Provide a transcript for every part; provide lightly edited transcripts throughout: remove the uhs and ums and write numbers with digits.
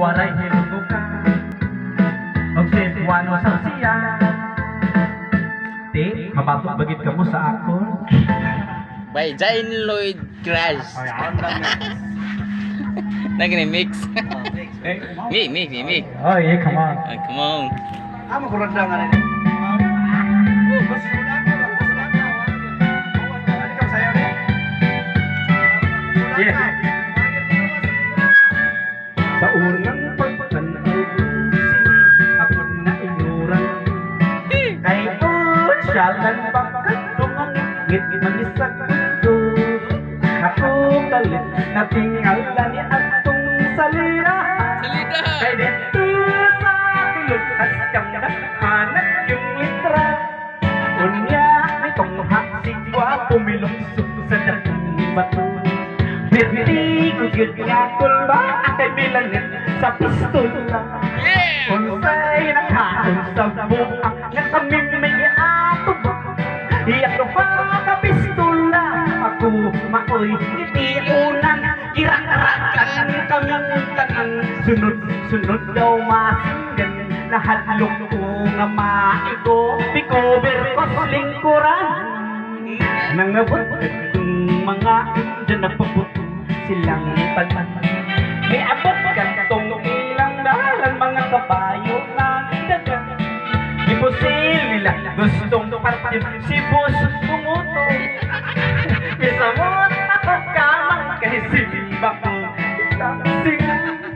waray hilungo ka og siswano sa siya di mababog bagit ka mo sa akon By Jain Lloyd Crash. Nag-remix. Mix. Oh yeah, come on. Come on. Amo kurang nga rin. Yeah. Sa unang pagtanaw ako na inuran kay Syalan bakit tumangit mag-isag ito ako galit na tingala ni atong salida kay dito sa tilod askam na hanap yung litra unya nitong haksigwa pumilungsok sa dating bato birti ko yun nga kulba ay bilangin sa pistola unsay nakaon sa buhak nga kami may ato ba iyak ko pa kapistola ako maoy itiunan irak-arakan kami tanan sunod daw masinggan nahadlok ko nga maigo pikober ko sa lingkuran nangabot kong mga dyan nagpabuto silang pagman may abot kantong ilang dalan mga kabayo na dagan imposible nila gustong partin si boss tumuto isamot ako kamang kay simba ko sing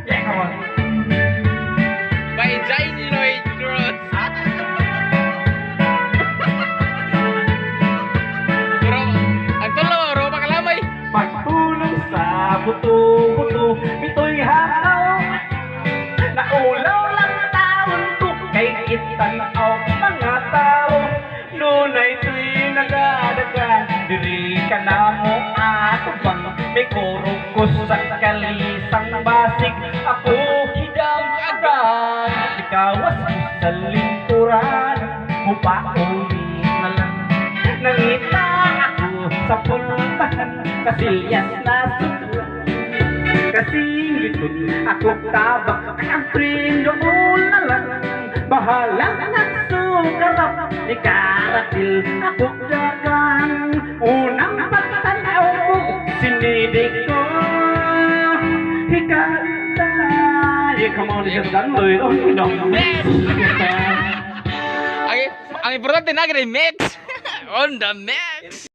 yeah come on By Jain Lloyd Cross. Bro, ang tulo, ro makalamay. pagtulong sa buto-buto ito'y hakaw naulaw lang taon ko kay itanaw mga tao nunay ito'y nagadagan diri ka na mo ato bang may kurukos sa kalisang basig ako hidang agad ikawas ko sa lingkuran upa-uli na lang nangita ako sa pultahan kasiyas na sulat kasing likod ako tabak ang prindo na lang bahala na sukarap ikaratil ako dagan unang pagtanaw ko sinidig ko hikanta come on just done Ang importante nag-remix. On the map.